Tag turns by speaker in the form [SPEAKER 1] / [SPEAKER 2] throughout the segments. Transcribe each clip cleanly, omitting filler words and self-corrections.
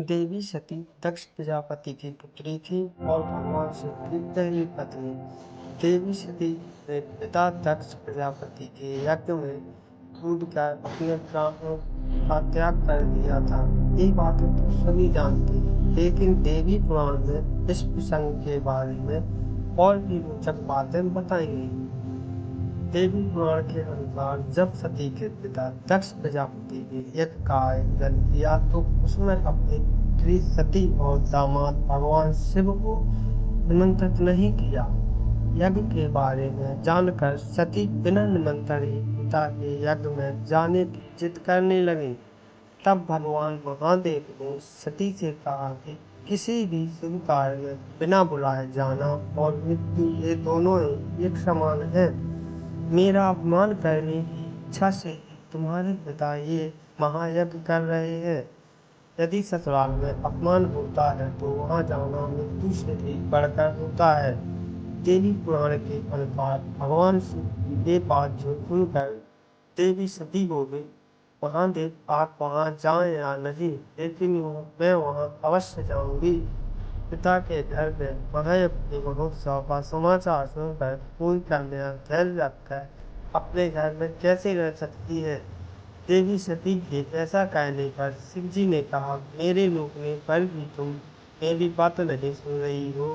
[SPEAKER 1] देवी सती दक्ष प्रजापति की पुत्री थी और भगवान शिव की पहली पत्नी। देवी सती ने पिता दक्ष प्रजापति के यज्ञ में कूदकर अपने प्राणों का त्याग कर दिया था। ये बातें तो सभी जानते हैं, लेकिन देवी पुराण में इस प्रसंग के बारे में और भी रोचक बातें बताई गई। देवी पुराण के अनुसार जब सती के पिता दक्ष प्रजापति ने यज्ञ का आयोजन किया तो उसमें अपनी पुत्री सती और दामाद भगवान शिव को निमंत्रित नहीं किया। यज्ञ के बारे में जानकर सती बिना निमंत्रण ही पिता के यज्ञ में जाने की जिद करने लगी। तब भगवान महादेव ने सती से कहा कि किसी भी शुभ कार्य में बिना बुलाए जाना और मृत्यु ये दोनों ही एक समान है। मेरा अपमान करने की इच्छा से तुम्हारे पिता ये महायज्ञ कर रहे हैं। यदि ससुराल में अपमान होता है तो वहाँ जाना मृत्यु से भी बढ़कर होता है। देवी पुराण के अनुसार भगवान शिव की ये बात जो सुनकर देवी सती बोली, महादेव आप वहाँ जाएं या नहीं, लेकिन मैं वहाँ अवश्य जाऊंगी। पिता के घर में महायज्ञ महोत्सव का समाचार सुनकर कोई कन्या धैर्य रखकर अपने घर में कैसे रह सकती है। देवी सती के ऐसा कहने पर शिव जी ने कहा, मेरे रोकने पर भी तुम मेरी बात नहीं सुन रही हो।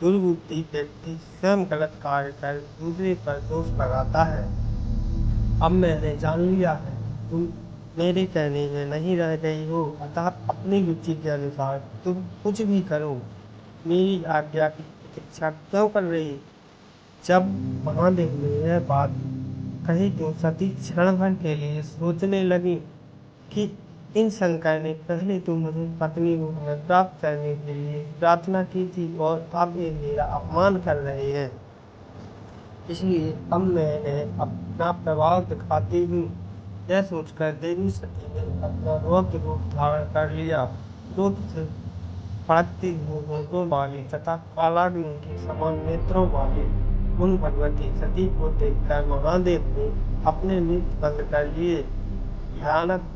[SPEAKER 1] दुर्बुद्धि व्यक्ति स्वयं गलत कार्य कर दूसरे पर दोष लगाता है। अब मैंने जान लिया है तुम मेरे कहने में नहीं रह गई हो, अतः अपनी रुचि के अनुसार तुम कुछ भी करो। मेरी आज्ञा की प्रतीक्षा क्यों कर रही। जब महादेव ने यह बात कही तो सती क्षण भर के लिए सोचने लगी कि इन शंकर ने पहले तो मुझे पत्नी रूप में प्राप्त करने के लिए प्रार्थना की थी और अब ये मेरा अपमान कर रहे हैं, इसलिए अब मैंने अपना प्रभाव दिखाती हूँ। यह सोचकर देवी सती ने अपना रौद्र रूप धारण कर लिया। क्रोध से फड़कती हुई होठों वाली तथा कालाग्नि के समान नेत्रों वाली उन भगवती सती को देखकर महादेव ने अपने नेत्र बंद कर लिए। भयानक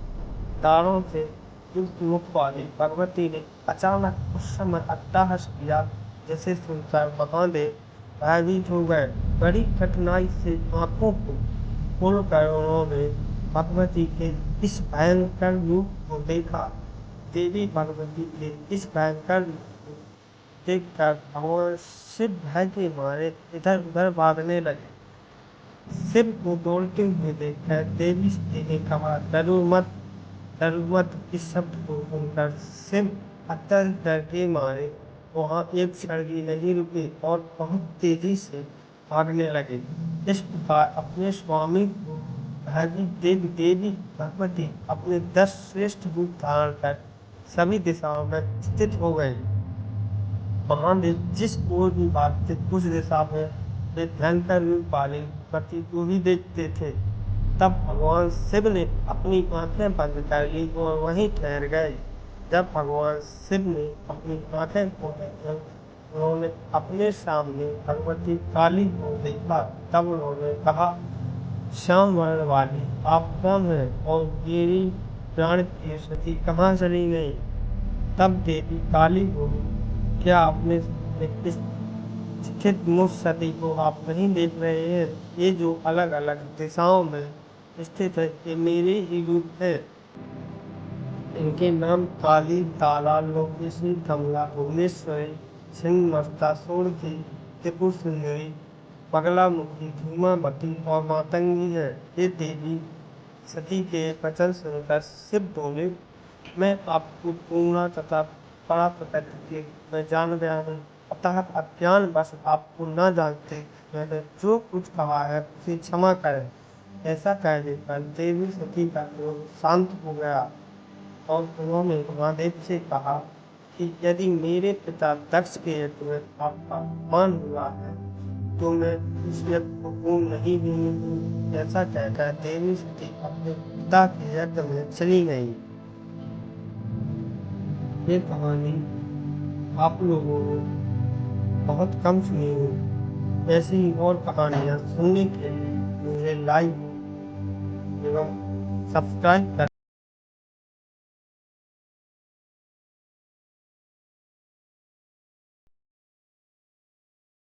[SPEAKER 1] दाढ़ों से युक्त मुख वाली भगवती ने अचानक उस समय अट्टहास किया, जिसे सुनकर महादेव भयभीत हो गए। बड़ी कठिनाई से आंखों को खोलकर उन्होंने भगवती के इस भयंकर रूप को देखा। देवी भगवती के इस भयंकर रूप को देखकर भगवान शिव भय के मारे इधर उधर भागने लगे। शिव को दौड़ते हुए देखकर देवी सती ने कहा, डरो मत, डरो मत। इस शब्द को सुनकर शिव अत्यंत डर के मारे वहाँ एक क्षण भी नहीं रुके और बहुत तेजी से भागने लगे। इस प्रकार अपने स्वामी को देवी भगवती अपने 10 श्रेष्ठ रूप धारण कर सभी दिशाओं में स्थित हो गए। महादेव जिस ओर भी भागते उस दिशा में वे भयंकर रूप वाले पति को ही देखते थे। तब भगवान शिव ने अपनी आंखें बंद कर ली और वहीं ठहर गए। जब भगवान शिव ने अपनी आंखें खोली तो उन्होंने अपने सामने भगवती काली को देखा। तब उन्होंने कहा, श्याम वर्ण वाली आप कौन है और मेरी प्राण की सती कहाँ चली गई। तब देवी काली बोली, क्या अपने इस स्थित मुझ सती को आप नहीं देख रहे हैं। ये जो अलग अलग दिशाओं में स्थित है ये मेरे ही रूप है। इनके नाम काली, ताला, लोकेश्वरी, कमला, भुवनेश्वरी, छिन्नमस्ता, सोरठी, त्रिपुर सुंदरी, बगलामुखी, धूमावती और मातंगी है। ये देवी सती के वचन सुनकर शिव बोले, मैं आपको पूर्ण तथा परा प्रकृति में जान गया हूँ, अतः अज्ञानवश आपको न जानते मैंने जो कुछ कहा है उसे क्षमा करें। ऐसा कहने पर देवी सती का क्रोध शांत हो गया और उन्होंने महादेव से कहा कि यदि मेरे पिता दक्ष के यज्ञ में आपका अपमान हुआ है तो मैं उस यज्ञ को पूर्ण नहीं होने। ऐसा कहकर देवी सती अपने पिता के यज्ञ में चली गई। ये कहानी आप लोगों ने बहुत कम सुनी हो। ऐसी ही और कहानियाँ सुनने के लिए मुझे लाइक एवं सब्सक्राइब कर